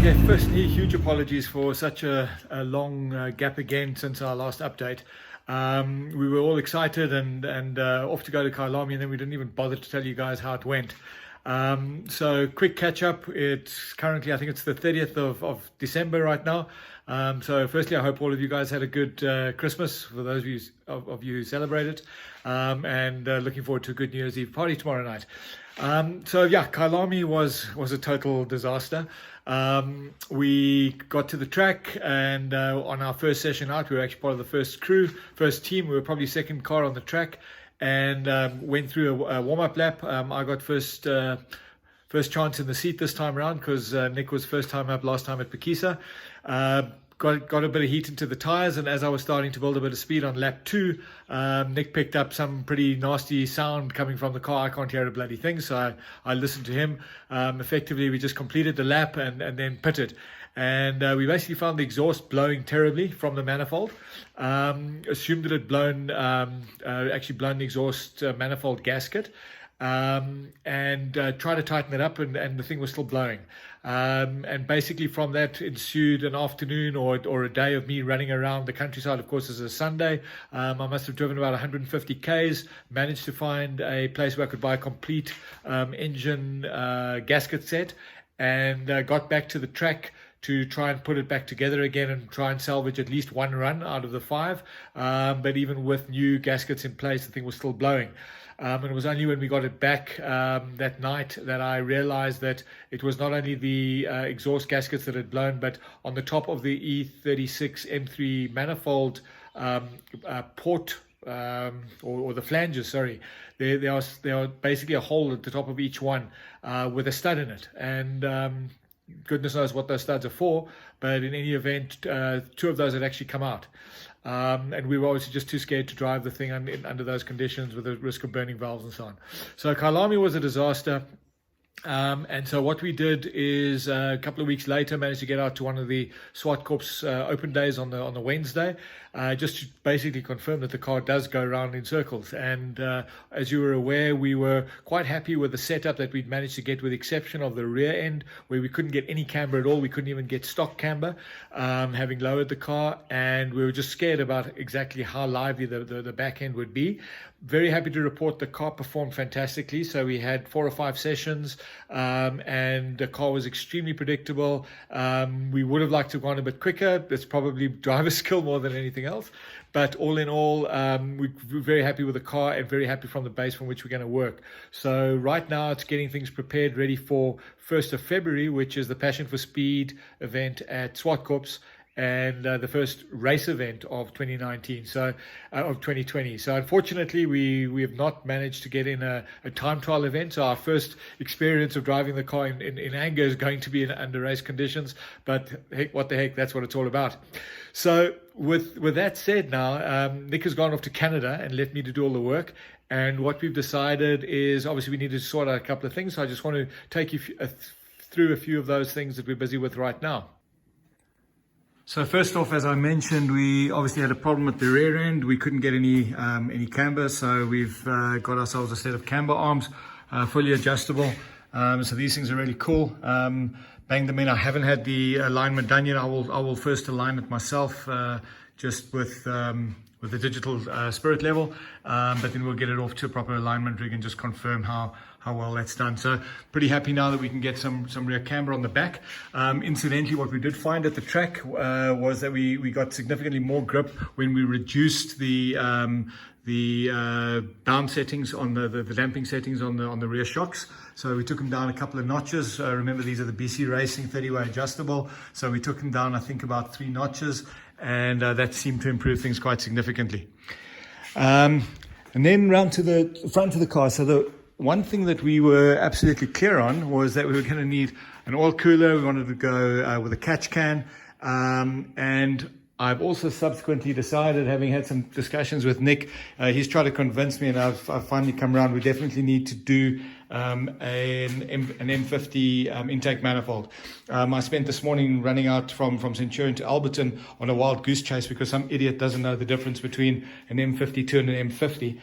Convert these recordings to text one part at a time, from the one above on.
Okay, firstly, huge apologies for such a long gap again since our last update. We were all excited and off to go to Kyalami, and then we didn't even bother to tell you guys how it went. So quick catch up. It's currently, I think it's the 30th of December right now. So firstly, I hope all of you guys had a good Christmas, for those of you who celebrate it, and looking forward to a good New Year's Eve party tomorrow night. So yeah, Kyalami was a total disaster. We got to the track, and on our first session out, we were actually part of the first team. We were probably second car on the track, and went through a warm-up lap. I got first chance in the seat this time around because Nick was first time up last time at Pakisa. Got a bit of heat into the tires, and as I was starting to build a bit of speed on lap 2, Nick picked up some pretty nasty sound coming from the car. I can't hear a bloody thing, so I listened to him. Effectively, we just completed the lap and then pitted. And we basically found the exhaust blowing terribly from the manifold. Assumed that it actually blown the exhaust manifold gasket. And tried to tighten it up, and the thing was still blowing. And basically from that ensued an afternoon or a day of me running around the countryside. Of course, it's a Sunday. I must have driven about 150 Ks, managed to find a place where I could buy a complete engine gasket set, and got back to the track to try and put it back together again and try and salvage at least one run out of the 5. But even with new gaskets in place, the thing was still blowing. And it was only when we got it back that night that I realized that it was not only the exhaust gaskets that had blown, but on the top of the E36 M3 manifold port, or the flanges, sorry, there are basically a hole at the top of each one with a stud in it. And goodness knows what those studs are for, but in any event, 2 of those had actually come out. And we were obviously just too scared to drive the thing under those conditions with the risk of burning valves and so on. So Kyalami was a disaster. And so what we did is a couple of weeks later managed to get out to one of the SWAT Corps open days on the Wednesday, just to basically confirm that the car does go around in circles. And as you were aware, we were quite happy with the setup that we'd managed to get, with the exception of the rear end, where we couldn't get any camber at all. We couldn't even get stock camber, having lowered the car, and we were just scared about exactly how lively the back end would be. Very happy to report the car performed fantastically. So we had 4 or 5 sessions, and the car was extremely predictable. We would have liked to have gone a bit quicker. It's probably driver skill more than anything else. But all in all, we're very happy with the car and very happy from the base from which we're going to work. So right now it's getting things prepared, ready for 1st of February, which is the Passion for Speed event at SWAT Corps, and the first race event of 2019, so of 2020. So unfortunately, we have not managed to get in a time trial event. So our first experience of driving the car in anger is going to be under race conditions. But heck, what the heck, that's what it's all about. So with that said, now Nick has gone off to Canada and left me to do all the work. And what we've decided is, obviously we need to sort out a couple of things. So I just want to take you through a few of those things that we're busy with right now. So first off, as I mentioned, we obviously had a problem with the rear end. We couldn't get any camber, so we've got ourselves a set of camber arms, fully adjustable. So these things are really cool. Banged them in. I haven't had the alignment done yet. I will first align it myself, just with the digital spirit level, but then we'll get it off to a proper alignment rig and just confirm how well that's done. So pretty happy now that we can get some rear camber on the back. Incidentally, what we did find at the track was that we got significantly more grip when we reduced the down settings on the damping settings on the rear shocks. So we took them down a couple of notches. Remember, these are the BC Racing 30-way adjustable. So we took them down, I think, about 3 notches, and that seemed to improve things quite significantly. And then round to the front of the car. So the one thing that we were absolutely clear on was that we were going to need an oil cooler. We wanted to go with a catch can, and I've also subsequently decided, having had some discussions with Nick, he's tried to convince me, and I've finally come around. We definitely need to do an M50 intake manifold. I spent this morning running out from Centurion to Alberton on a wild goose chase because some idiot doesn't know the difference between an M52 and an M50.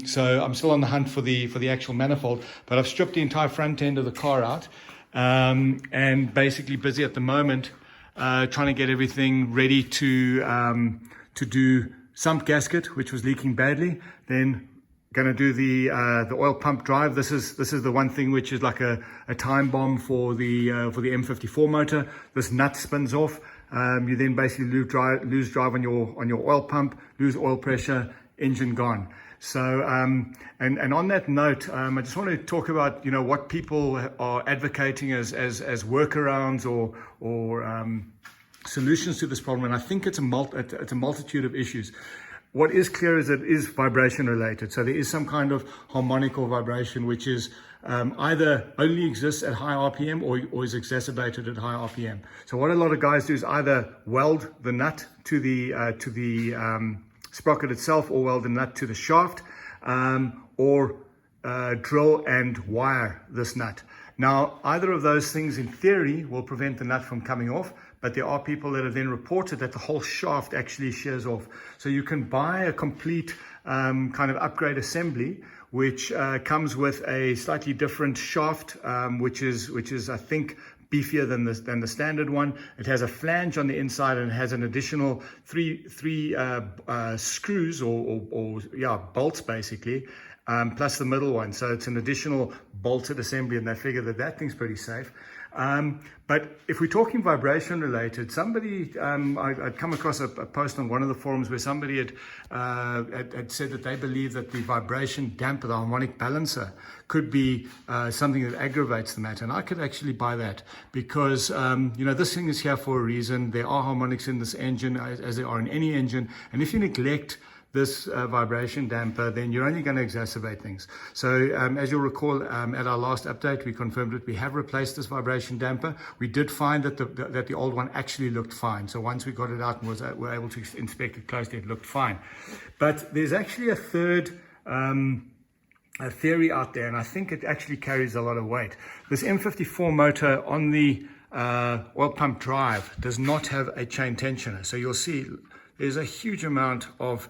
So I'm still on the hunt for the actual manifold, but I've stripped the entire front end of the car out. and basically busy at the moment trying to get everything ready to do sump gasket, which was leaking badly. Then going to do the oil pump drive. This is the one thing which is like a time bomb for the M54 motor. This nut spins off. You then basically lose drive on your oil pump, lose oil pressure, engine gone. So and on that note, I just want to talk about what people are advocating as workarounds or solutions to this problem. And I think it's a multitude of issues. What is clear is that it is vibration related. So there is some kind of harmonic or vibration which is either only exists at high RPM or is exacerbated at high RPM. So what a lot of guys do is either weld the nut to the sprocket itself, or weld the nut to the shaft, or drill and wire this nut. Now, either of those things in theory will prevent the nut from coming off, but there are people that have then reported that the whole shaft actually shears off. So you can buy a complete kind of upgrade assembly, which comes with a slightly different shaft, which is I think beefier than the standard one. It has a flange on the inside and it has an additional three screws or bolts basically, plus the middle one. So it's an additional bolted assembly, and they figure that thing's pretty safe. But if we're talking vibration related, somebody, I'd come across a post on one of the forums where somebody had said that they believe that the vibration damper, the harmonic balancer, could be something that aggravates the matter. And I could actually buy that because, this thing is here for a reason. There are harmonics in this engine as there are in any engine. And if you neglect this vibration damper, then you're only going to exacerbate things. So as you'll recall, at our last update, we confirmed that we have replaced this vibration damper. We did find that the old one actually looked fine. So once we got it out and were able to inspect it closely, it looked fine. But there's actually a third a theory out there, and I think it actually carries a lot of weight. This M54 motor on the oil pump drive does not have a chain tensioner. So you'll see there's a huge amount of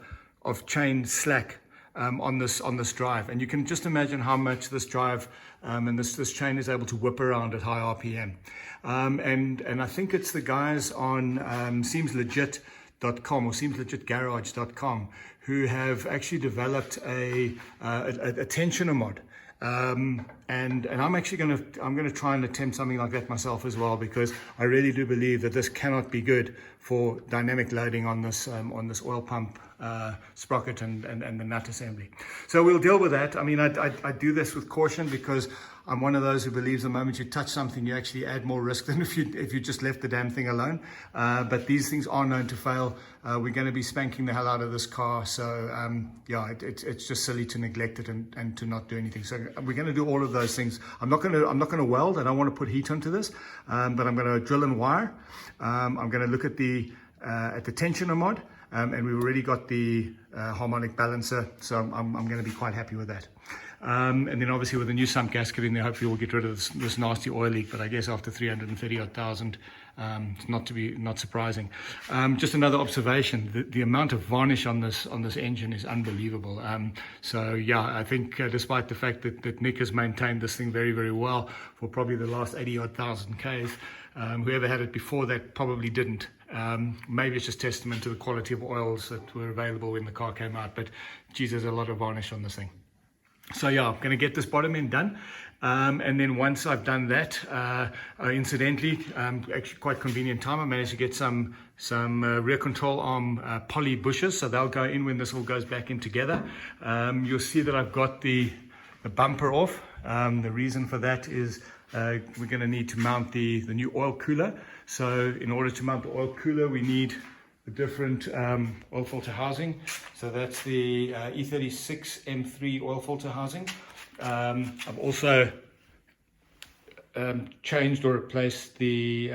chain slack on this drive, and you can just imagine how much this drive and this chain is able to whip around at high RPM. And I think it's the guys on seemslegit.com or seemslegitgarage.com who have actually developed a tensioner mod. And I'm actually going to try and attempt something like that myself as well, because I really do believe that this cannot be good for dynamic loading on this oil pump sprocket and the nut assembly. So we'll deal with that. I mean, I do this with caution because I'm one of those who believes the moment you touch something, you actually add more risk than if you just left the damn thing alone. But these things are known to fail. We're going to be spanking the hell out of this car. So it's just silly to neglect it and to not do anything. So we're going to do all of those things. I'm not going to weld. I don't want to put heat onto this, but I'm going to drill and wire. I'm going to look at the tensioner mod. And we've already got the harmonic balancer, so I'm going to be quite happy with that. And then obviously with the new sump gasket in there, hopefully we'll get rid of this nasty oil leak. But I guess after 330,000, it's not surprising. Just another observation: the amount of varnish on this engine is unbelievable. So yeah, I think despite the fact that Nick has maintained this thing very, very well for probably the last 80,000 Ks, whoever had it before that probably didn't. Maybe it's just testament to the quality of oils that were available when the car came out, but geez, there's a lot of varnish on this thing. So yeah, I'm going to get this bottom end done, and then once I've done that, incidentally, actually quite convenient time, I managed to get some rear control arm poly bushes, so they'll go in when this all goes back in together. You'll see that I've got the bumper off. The reason for that is we're going to need to mount the new oil cooler. So in order to mount the oil cooler, we need a different oil filter housing. So that's the E36 M3 oil filter housing. I've also changed or replaced the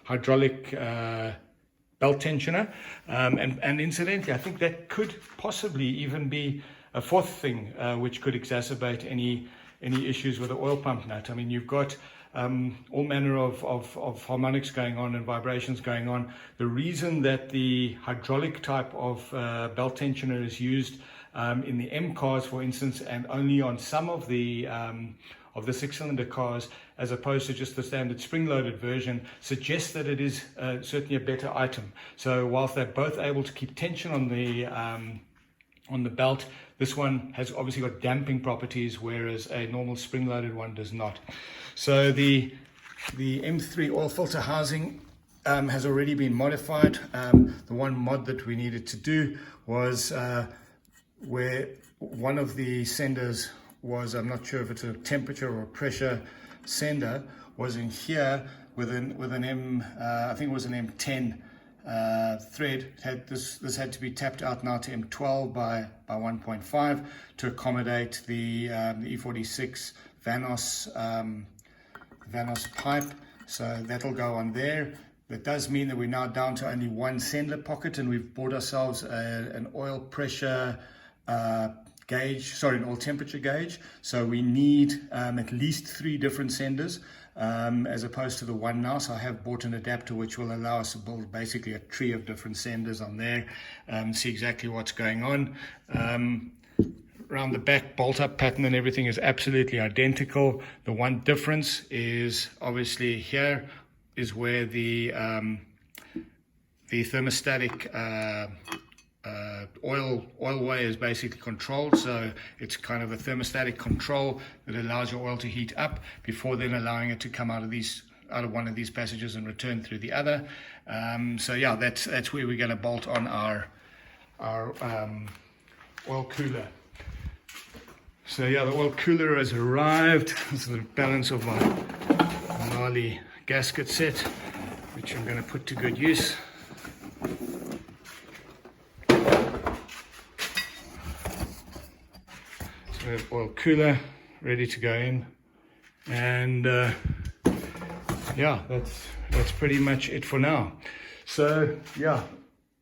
hydraulic belt tensioner. And incidentally, I think that could possibly even be a fourth thing which could exacerbate any issues with the oil pump nut. I mean, you've got all manner of harmonics going on and vibrations going on. The reason that the hydraulic type of belt tensioner is used in the M cars, for instance, and only on some of the 6-cylinder cars, as opposed to just the standard spring-loaded version, suggests that it is certainly a better item. So whilst they're both able to keep tension on the belt, this one has obviously got damping properties, whereas a normal spring-loaded one does not. So the M3 oil filter housing has already been modified. The one mod that we needed to do was where one of the senders was, I'm not sure if it's a temperature or a pressure sender, was in here with an I think it was an M10 thread. This had to be tapped out now to M12 by 1.5 to accommodate the E46 Vanos pipe. So that'll go on there. That does mean that we're now down to only one sender pocket, and we've bought ourselves an oil pressure gauge, sorry, an oil temperature gauge. So we need at least 3 different senders as opposed to the one now. So I have bought an adapter which will allow us to build basically a tree of different senders on there, see exactly what's going on. Around the back, bolt up pattern and everything is absolutely identical. The one difference is obviously here is where the thermostatic oil way is basically controlled. So it's kind of a thermostatic control that allows your oil to heat up before then allowing it to come out of one of these passages and return through the other. So yeah, that's where we're going to bolt on our oil cooler. So yeah, the oil cooler has arrived. This is the balance of my gnarly gasket set, which I'm going to put to good use. So we have oil cooler ready to go in, and yeah, that's pretty much it for now. So yeah,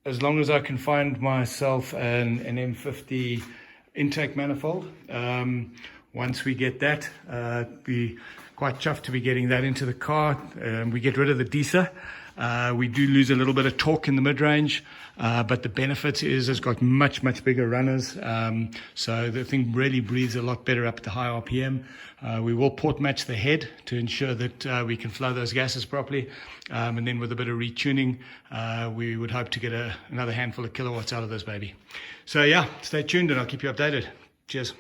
as long as I can find myself an M50 intake manifold, once we get that, be quite chuffed to be getting that into the car. We get rid of the diesel. We do lose a little bit of torque in the mid-range, but the benefit is it's got much bigger runners, so the thing really breathes a lot better up at the high RPM. We will port match the head to ensure that we can flow those gases properly, and then with a bit of retuning, we would hope to get another handful of kilowatts out of this baby. So yeah, stay tuned and I'll keep you updated. Cheers.